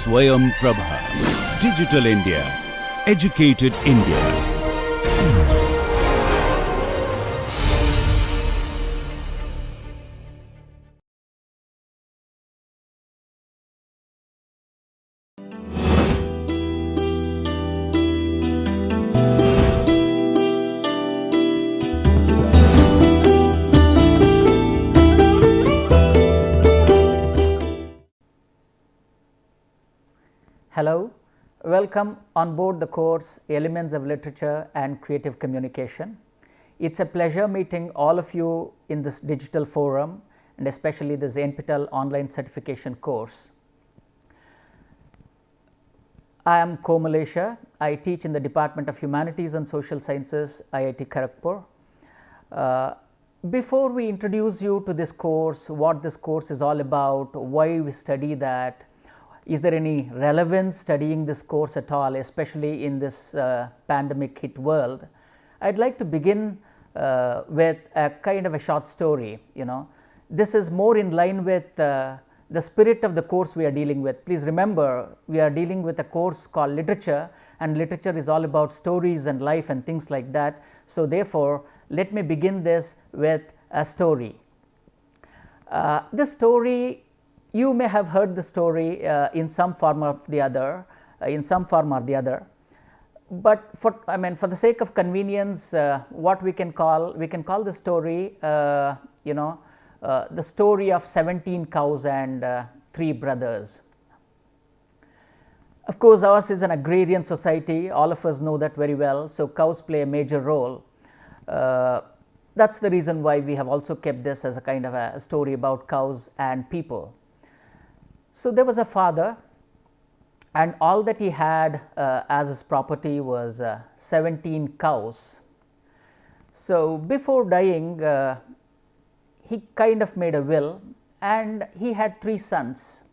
Swayam Prabha. Digital India. Educated India. Hello, welcome on board the course Elements of Literature and Creative Communication. It's a pleasure meeting all of you in this digital forum and especially this NPTEL online certification course. I am Komalesha. I teach in the Department of Humanities and Social Sciences, IIT Kanpur. Before we introduce you to this course, what this course is all about, why we study that, is there any relevance studying this course at all, especially in this pandemic hit world? I'd like to begin with a kind of a short story. This is more in line with the spirit of the course we are dealing with. Please remember, we are dealing with a course called literature, and literature is all about stories and life and things like that. So therefore, let me begin this with a story. This story, you may have heard the story in some form or the other, but for the sake of convenience, what we can call the story, the story of 17 cows and 3 brothers. Of course, ours is an agrarian society, all of us know that very well, so cows play a major role. That's the reason why we have also kept this as a kind of a story about cows and people. So there was a father, and all that he had as his property was 17 cows. So before dying, he kind of made a will, and he had 3 sons.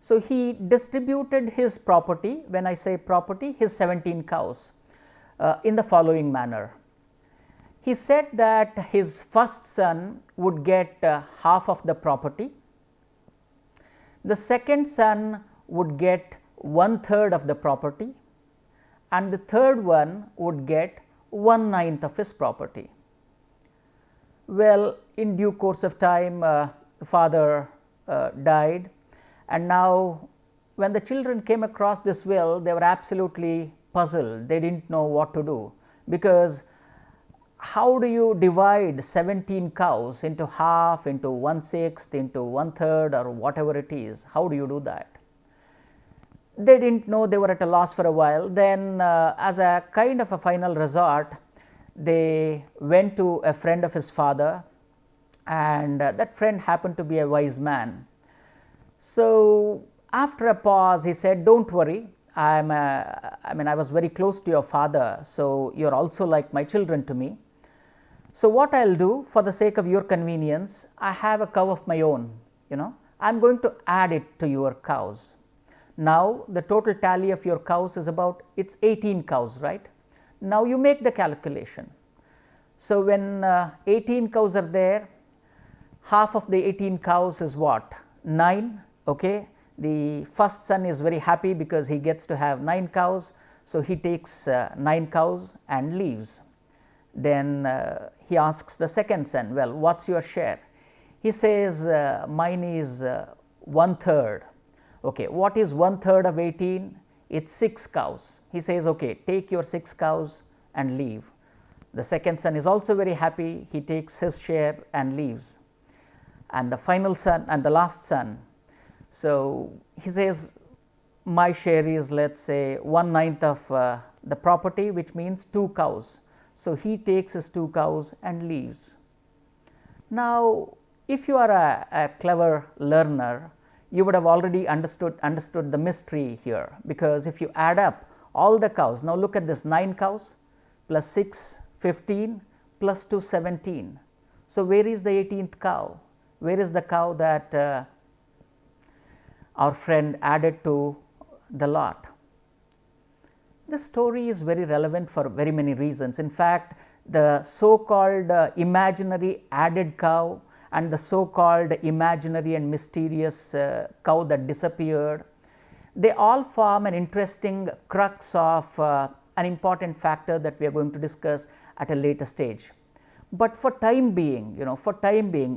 So he distributed his property, when I say property, his 17 cows, in the following manner. He said that his first son would get half of the property. The second son would get 1/3 of the property, and the third one would get 1/9 of his property. Well, in due course of time, the father died, and now when the children came across this will, they were absolutely puzzled. They didn't know what to do, because how do you divide 17 cows into half, into 1/6, into 1/3, or whatever it is? How do you do that? They didn't know, they were at a loss for a while. Then as a kind of a final resort, they went to a friend of his father, and that friend happened to be a wise man. So after a pause, he said, "Don't worry, I was very close to your father, so you're also like my children to me. So what I'll do, for the sake of your convenience, I have a cow of my own, I'm going to add it to your cows. Now the total tally of your cows is it's 18 cows, right? Now you make the calculation. So when 18 cows are there, half of the 18 cows is what? 9, okay? The first son is very happy because he gets to have 9 cows, so he takes 9 cows and leaves. Then he asks the second son, "Well, what's your share?" He says, "Mine is 1/3. Okay, what is 1/3 of 18? It's 6 cows. He says, "Okay, take your 6 cows and leave." The second son is also very happy. He takes his share and leaves. And the final son and the last son, so he says, "My share is, let's say, 1/9 of the property, which means 2 cows. So he takes his 2 cows and leaves." Now, if you are a clever learner, you would have already understood the mystery here, because if you add up all the cows, now look at this, 9 cows plus 6, 15 plus 2, 17. So where is the 18th cow? Where is the cow that our friend added to the lot? This story is very relevant for very many reasons. In fact, the so-called imaginary added cow and the so-called imaginary and mysterious cow that disappeared, they all form an interesting crux of an important factor that we are going to discuss at a later stage. But for time being,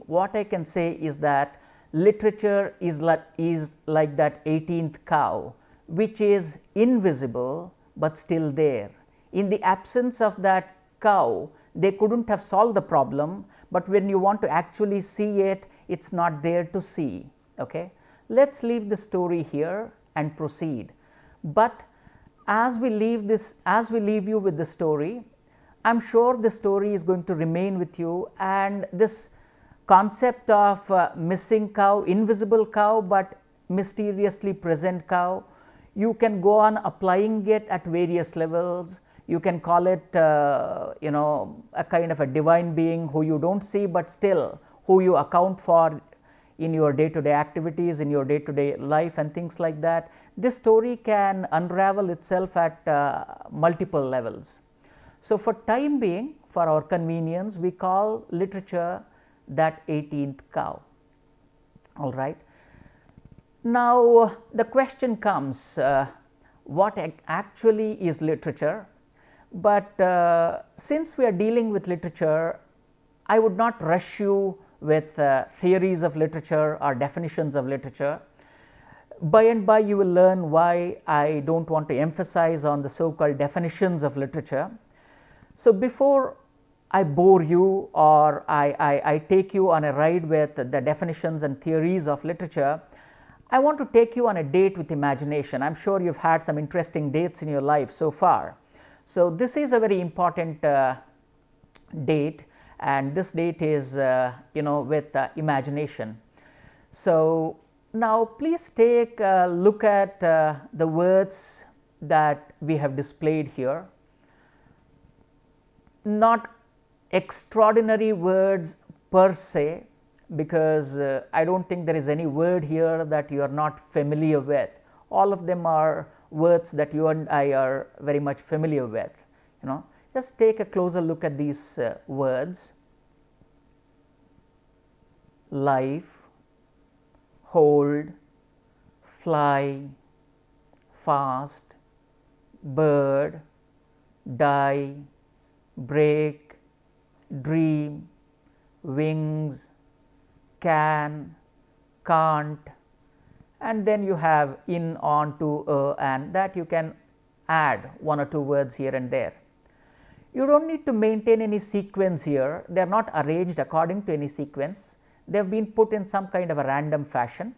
what I can say is that literature is like that 18th cow, which is invisible but still there. In the absence of that cow, they couldn't have solved the problem, but when you want to actually see it, it's not there to see. Okay? Let's leave the story here and proceed. But as we leave you with the story, I'm sure the story is going to remain with you, and this concept of missing cow, invisible cow but mysteriously present cow, you can go on applying it at various levels. You can call it a kind of a divine being who you don't see, but still who you account for in your day to day activities, in your day to day life and things like that. This story can unravel itself at multiple levels. So, for time being, for our convenience, we call literature that 18th cow. All right. Now, the question comes, what actually is literature? But since we are dealing with literature, I would not rush you with theories of literature or definitions of literature. By and by, you will learn why I don't want to emphasize on the so-called definitions of literature. So, before I bore you or I take you on a ride with the definitions and theories of literature, I want to take you on a date with imagination. I am sure you have had some interesting dates in your life so far. So, this is a very important date, and this date is with imagination. So, now please take a look at the words that we have displayed here. Not extraordinary words per se, because I do not think there is any word here that you are not familiar with. All of them are words that you and I are very much familiar with. Just take a closer look at these words: life, hold, fly, fast, bird, die, break, dream, wings, can, can't, and then you have in, on, to, and that you can add one or two words here and there. You don't need to maintain any sequence here. They are not arranged according to any sequence. They have been put in some kind of a random fashion.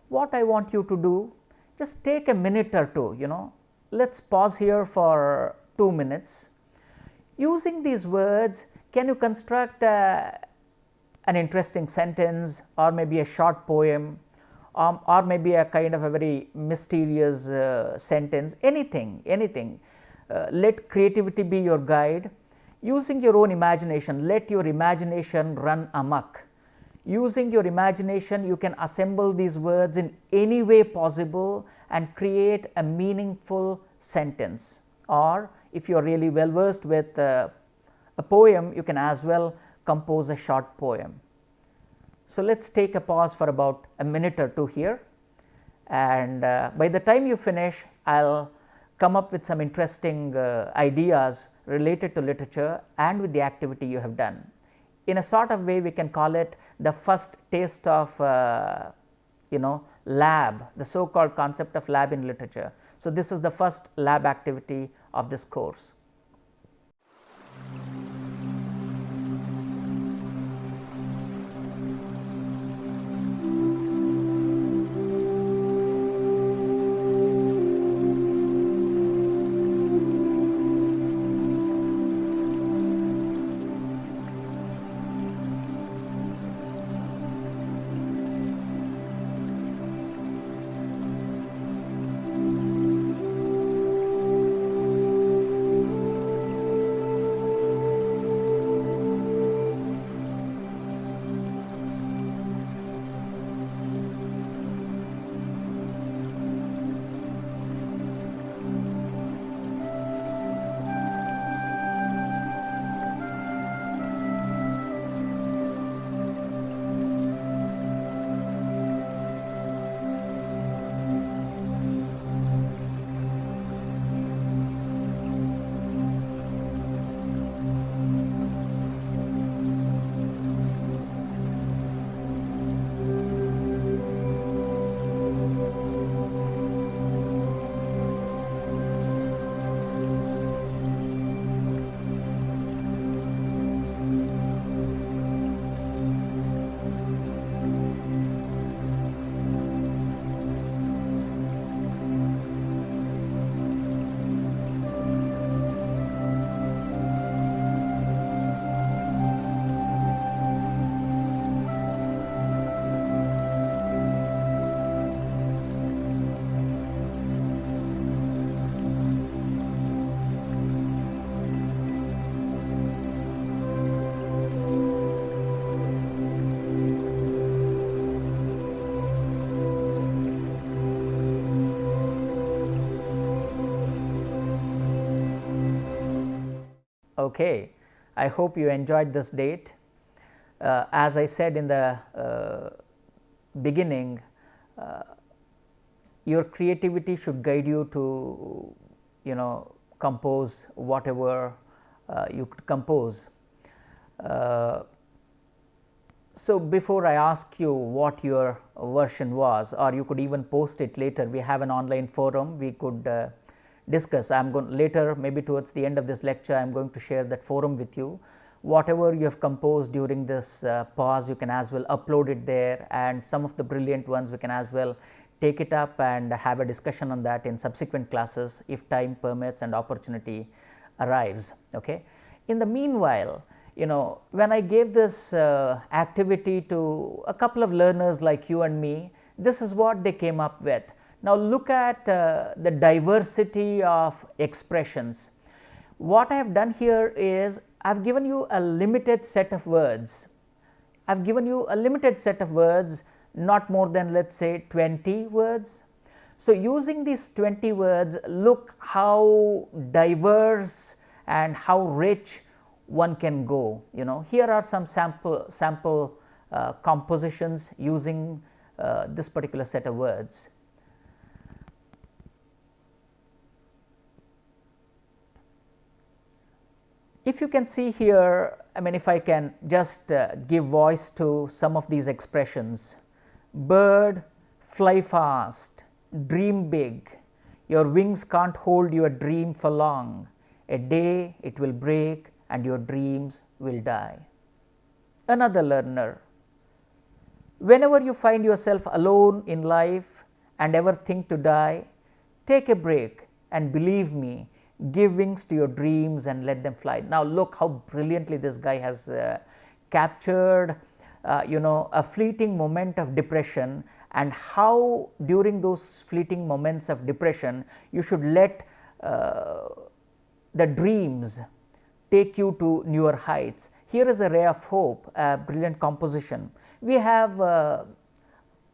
What I want you to do, just take a minute or two, let's pause here for 2 minutes. Using these words, can you construct an interesting sentence, or maybe a short poem, or maybe a kind of a very mysterious sentence, anything. Let creativity be your guide. Using your own imagination, let your imagination run amok. Using your imagination, you can assemble these words in any way possible and create a meaningful sentence. Or if you are really well versed with a poem, you can as well compose a short poem. So, let us take a pause for about a minute or two here, and by the time you finish, I will come up with some interesting ideas related to literature and with the activity you have done. In a sort of way, we can call it the first taste of lab, the so called concept of lab in literature. So, this is the first lab activity of this course. Okay, I hope you enjoyed this date. As I said in the beginning, your creativity should guide you to, compose whatever you could compose. So, before I ask you what your version was, or you could even post it later, we have an online forum, we could discuss. I am going later, maybe towards the end of this lecture, I am going to share that forum with you. Whatever you have composed during this pause, you can as well upload it there, and some of the brilliant ones we can as well take it up and have a discussion on that in subsequent classes if time permits and opportunity arrives. Okay. In the meanwhile, when I gave this activity to a couple of learners like you and me, this is what they came up with. Now, look at the diversity of expressions. What I have done here is I have given you a limited set of words. I have given you a limited set of words, not more than, let us say, 20 words. So, using these 20 words, look how diverse and how rich one can go. Here are some sample compositions using this particular set of words. If you can see here, I mean, if I can just give voice to some of these expressions: bird, fly fast, dream big, your wings can't hold your dream for long, a day it will break and your dreams will die. Another learner: whenever you find yourself alone in life and ever think to die, take a break and believe me, give wings to your dreams and let them fly. Now, look how brilliantly this guy has captured a fleeting moment of depression, and how during those fleeting moments of depression you should let the dreams take you to newer heights. Here is a ray of hope, a brilliant composition. We have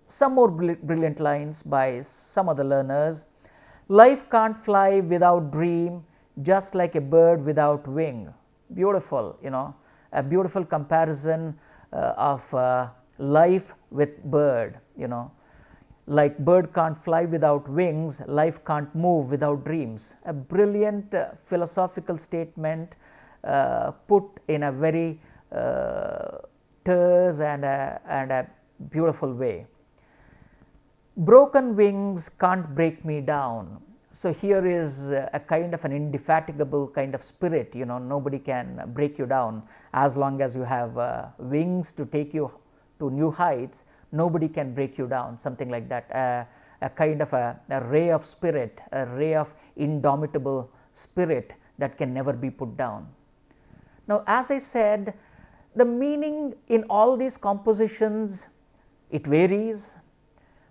some more brilliant lines by some other learners. Life can't fly without dream, just like a bird without wing. Beautiful, a beautiful comparison of life with bird. Like bird can't fly without wings, life can't move without dreams. A brilliant philosophical statement put in a very terse and a beautiful way. Broken wings can't break me down. So, here is a kind of an indefatigable kind of spirit, nobody can break you down as long as you have wings to take you to new heights. Nobody can break you down, something like that, a kind of a ray of spirit, a ray of indomitable spirit that can never be put down. Now, as I said, the meaning in all these compositions, it varies.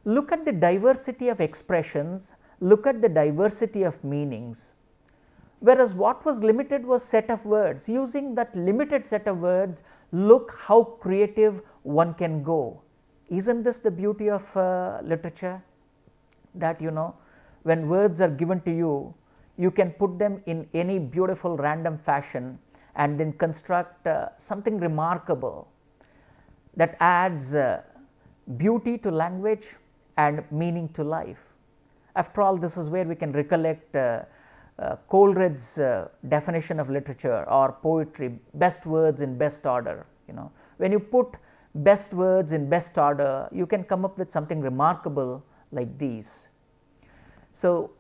Look at the diversity of expressions, look at the diversity of meanings. Whereas what was limited was set of words. Using that limited set of words, look how creative one can go. Isn't this the beauty of literature? That when words are given to you, you can put them in any beautiful random fashion and then construct something remarkable that adds beauty to language and meaning to life. After all, this is where we can recollect Coleridge's definition of literature or poetry: best words in best order. When you put best words in best order, you can come up with something remarkable like these. So,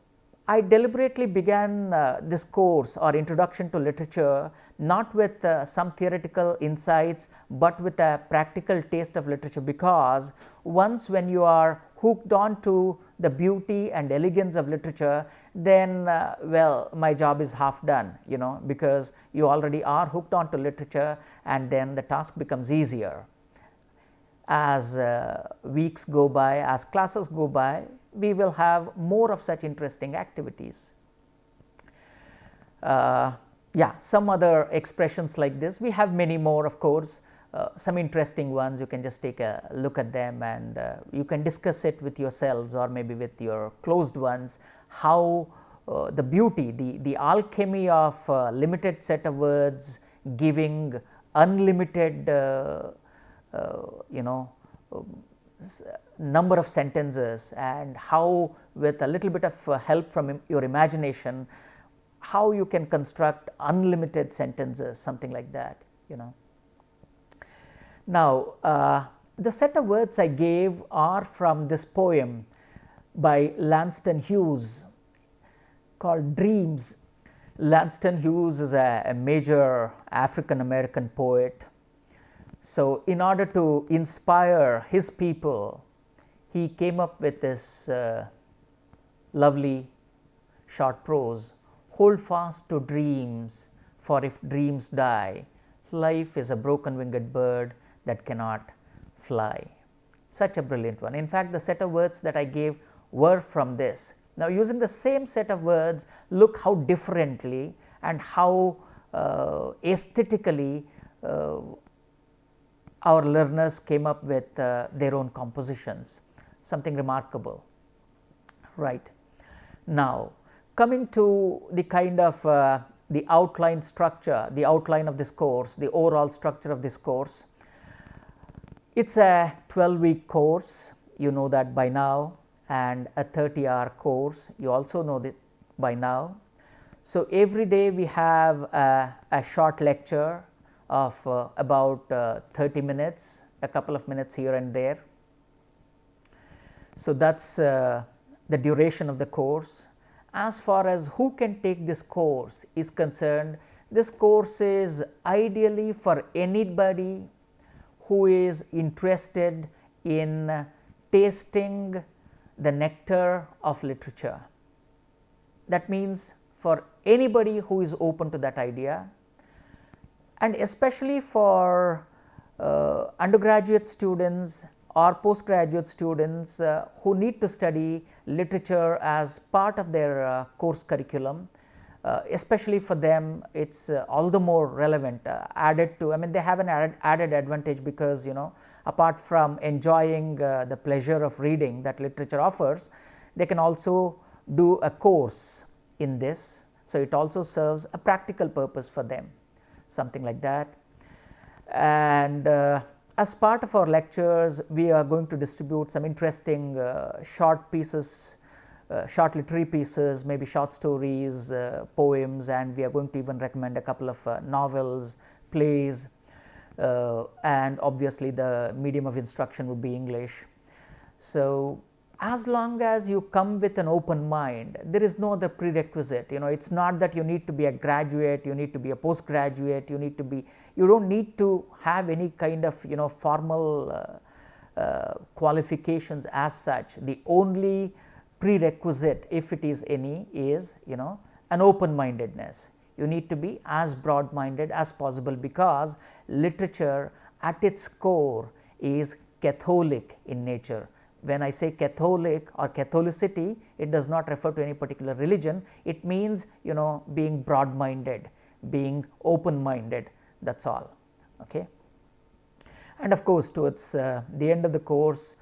I deliberately began this course or introduction to literature not with some theoretical insights, but with a practical taste of literature, because once when you are hooked on to the beauty and elegance of literature, then well, my job is half done, because you already are hooked on to literature, and then the task becomes easier. As weeks go by, as classes go by, we will have more of such interesting activities. Yeah, some other expressions like this, we have many more, of course. Some interesting ones, you can just take a look at them, and you can discuss it with yourselves or maybe with your closed ones, how the beauty, the alchemy of limited set of words giving unlimited number of sentences, and how with a little bit of help from your imagination, how you can construct unlimited sentences, something like that, Now, the set of words I gave are from this poem by Langston Hughes called Dreams. Langston Hughes is a major African American poet. So, in order to inspire his people, he came up with this lovely short prose: hold fast to dreams, for if dreams die, life is a broken winged bird that cannot fly. Such a brilliant one. In fact, the set of words that I gave were from this. Now, using the same set of words, look how differently and how aesthetically our learners came up with their own compositions, something remarkable, right. Now, coming to the kind of the outline structure, the outline of this course, the overall structure of this course, it's a 12-week course, you know that by now, and a 30-hour course, you also know that by now. So, every day we have a short lecture of about 30 minutes, a couple of minutes here and there. So, that is the duration of the course. As far as who can take this course is concerned, this course is ideally for anybody who is interested in tasting the nectar of literature. That means for anybody who is open to that idea, and especially for undergraduate students or postgraduate students who need to study literature as part of their course curriculum. Especially for them, it is all the more relevant, added to, I mean, they have an added advantage, because apart from enjoying the pleasure of reading that literature offers, they can also do a course in this. So, it also serves a practical purpose for them, something like that. And as part of our lectures, we are going to distribute some interesting short pieces, short literary pieces, maybe short stories, poems, and we are going to even recommend a couple of novels, plays, and obviously the medium of instruction would be English. So, as long as you come with an open mind, there is no other prerequisite. It is not that you need to be a graduate, you need to be a postgraduate, you don't need to have any kind of formal qualifications as such. The only prerequisite, if it is any, is an open mindedness. You need to be as broad minded as possible, because literature at its core is Catholic in nature. When I say Catholic or Catholicity, it does not refer to any particular religion. It means being broad minded, being open minded, that is all. Okay. And of course, towards the end of the course,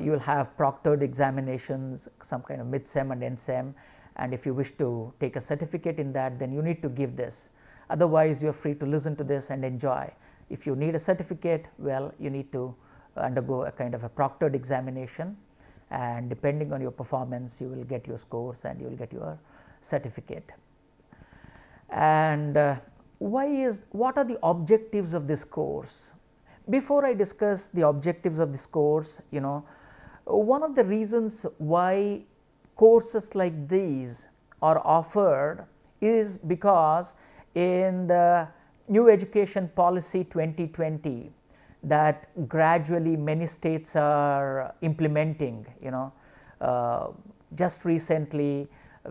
you will have proctored examinations, some kind of mid-sem and end-sem, and if you wish to take a certificate in that, then you need to give this. Otherwise, you are free to listen to this and enjoy. If you need a certificate, well, you need to undergo a kind of a proctored examination, and depending on your performance, you will get your scores and you will get your certificate. And what are the objectives of this course? Before I discuss the objectives of this course, one of the reasons why courses like these are offered is because in the New Education Policy 2020 that gradually many states are implementing, just recently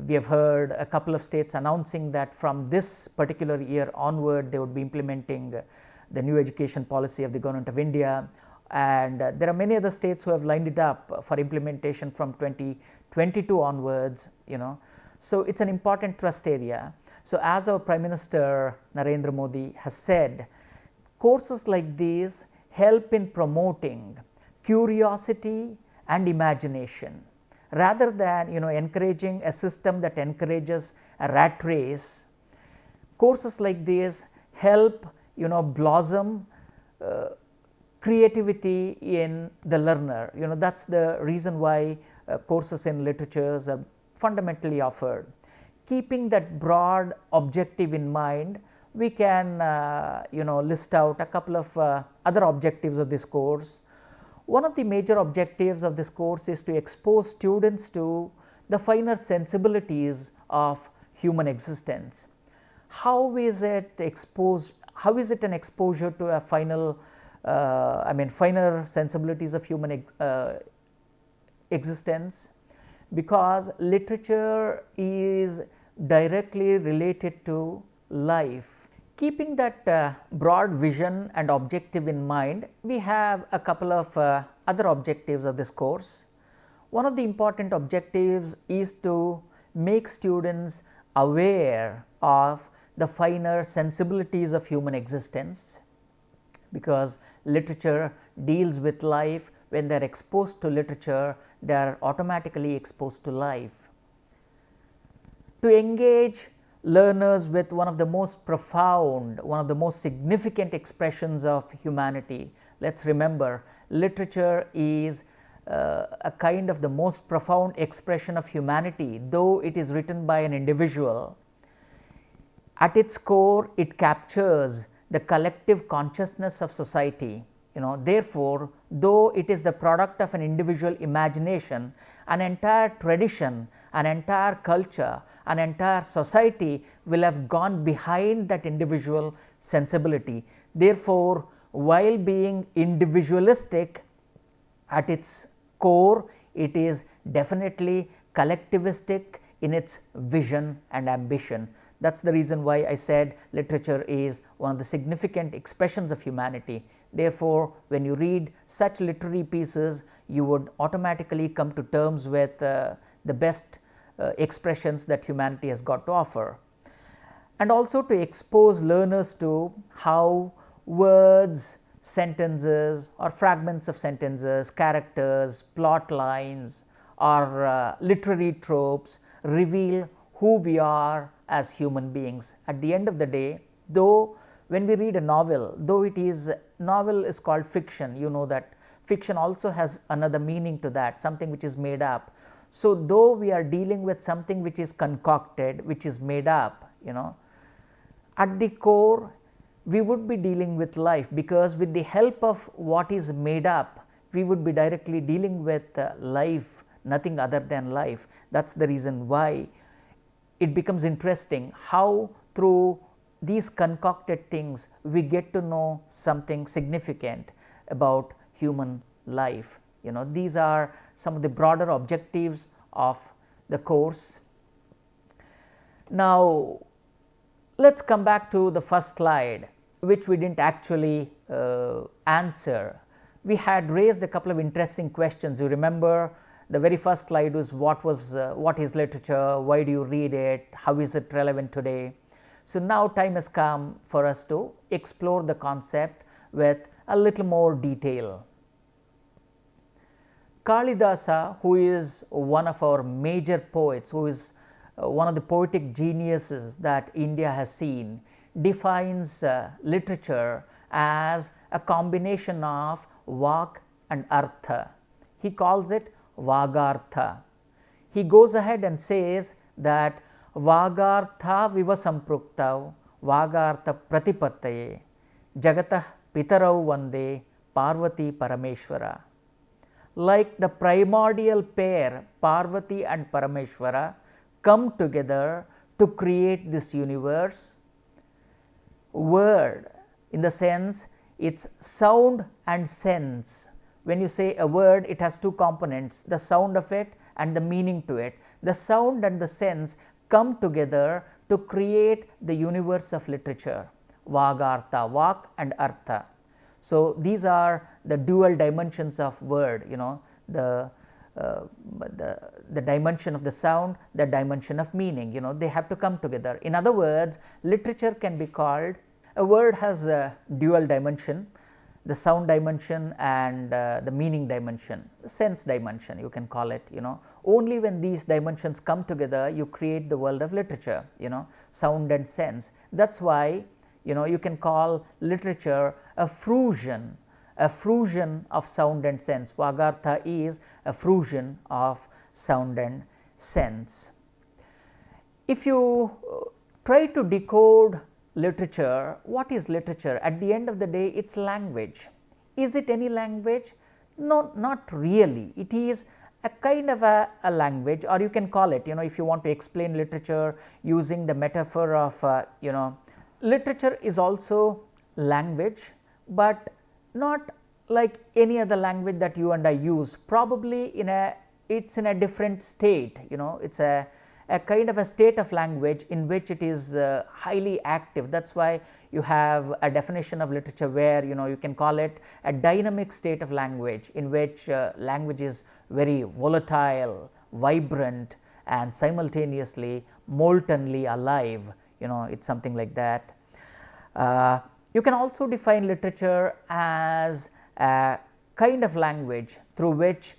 we have heard a couple of states announcing that from this particular year onward they would be implementing the new education policy of the government of India, and there are many other states who have lined it up for implementation from 2022 onwards. So, it is an important trust area. So, as our Prime Minister Narendra Modi has said, courses like these help in promoting curiosity and imagination, rather than encouraging a system that encourages a rat race. Courses like this help blossom creativity in the learner. That's the reason why courses in literatures are fundamentally offered. Keeping that broad objective in mind, we can list out a couple of other objectives of this course. One of the major objectives of this course is to expose students to the finer sensibilities of human existence. How is it an exposure to a finer sensibilities of human existence? Because literature is directly related to life. Keeping that broad vision and objective in mind, we have a couple of other objectives of this course. One of the important objectives is to make students aware of the finer sensibilities of human existence, because literature deals with life. When they are exposed to literature, they are automatically exposed to life. To engage learners with one of the most profound, one of the most significant expressions of humanity. Let's remember, literature is a kind of the most profound expression of humanity, though it is written by an individual. At its core, it captures the collective consciousness of society. Therefore, though it is the product of an individual imagination, an entire tradition, an entire culture, an entire society will have gone behind that individual sensibility. Therefore, while being individualistic, at its core, it is definitely collectivistic in its vision and ambition. That is the reason why I said literature is one of the significant expressions of humanity. Therefore, when you read such literary pieces, you would automatically come to terms with the best expressions that humanity has got to offer. And also to expose learners to how words, sentences or fragments of sentences, characters, plot lines or literary tropes reveal who we are as human beings. At the end of the day, though when we read a novel, though novel is called fiction, that fiction also has another meaning to that, something which is made up. So, though we are dealing with something which is concocted, which is made up, at the core we would be dealing with life, because with the help of what is made up, we would be directly dealing with life, nothing other than life. That is the reason why it becomes interesting how through these concocted things we get to know something significant about human life. These are some of the broader objectives of the course. Now, let us come back to the first slide, which we did not actually answer. We had raised a couple of interesting questions. You remember, the very first slide was what is literature, why do you read it, how is it relevant today. So, now time has come for us to explore the concept with a little more detail. Kalidasa, who is one of our major poets, who is one of the poetic geniuses that India has seen, defines literature as a combination of vak and artha. He calls it vagartha. He goes ahead and says that vagartha vivasampruktav vagartha pratipattaye jagatah pitarau vande Parvati Parameshwara. Like the primordial pair Parvati and Parameshwara come together to create this universe, word in the sense its sound and sense. When you say a word, it has two components, the sound of it and the meaning to it. The sound and the sense come together to create the universe of literature, vagartha, vak and artha. So, these are the dual dimensions of word, the dimension of the sound, the dimension of meaning, they have to come together. In other words, literature can be called, a word has a dual dimension. the sound dimension and the meaning dimension, the sense dimension you can call it, only when these dimensions come together you create the world of literature, sound and sense. That is why you can call literature a frusion of sound and sense. Vagartha is a frusion of sound and sense. If you try to decode literature, what is literature? At the end of the day, it is language. Is it any language? No, not really. It is a kind of a language, or you can call it, if you want to explain literature using the metaphor of, literature is also language, but not like any other language that you and I use. Probably it's in a different state, it's a kind of a state of language in which it is highly active. That is why you have a definition of literature where you can call it a dynamic state of language, in which language is very volatile, vibrant, and simultaneously moltenly alive. It's something like that. You can also define literature as a kind of language through which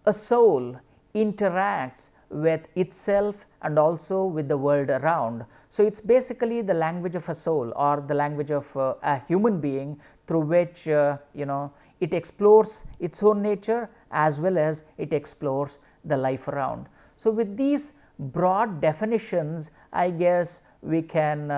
a soul interacts with itself and also with the world around. So, it is basically the language of a soul, or the language of a human being, through which it explores its own nature as well as it explores the life around. So, with these broad definitions, I guess we can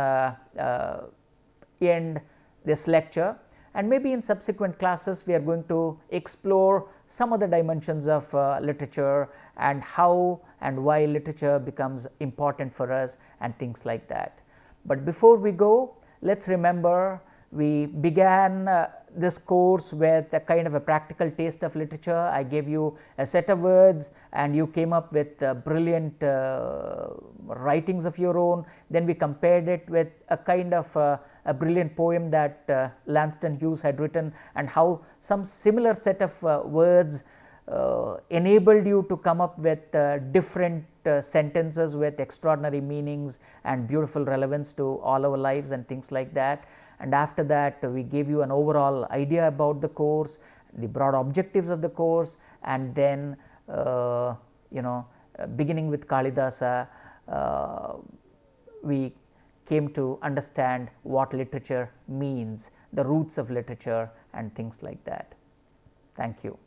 end this lecture, and maybe in subsequent classes we are going to explore some other dimensions of literature and how and why literature becomes important for us and things like that. But before we go, let us remember we began this course with a kind of a practical taste of literature. I gave you a set of words and you came up with brilliant writings of your own. Then we compared it with a kind of a brilliant poem that Langston Hughes had written, and how some similar set of words enabled you to come up with different sentences with extraordinary meanings and beautiful relevance to all our lives and things like that. And after that we gave you an overall idea about the course, the broad objectives of the course, and then beginning with Kalidasa, we came to understand what literature means, the roots of literature and things like that. Thank you.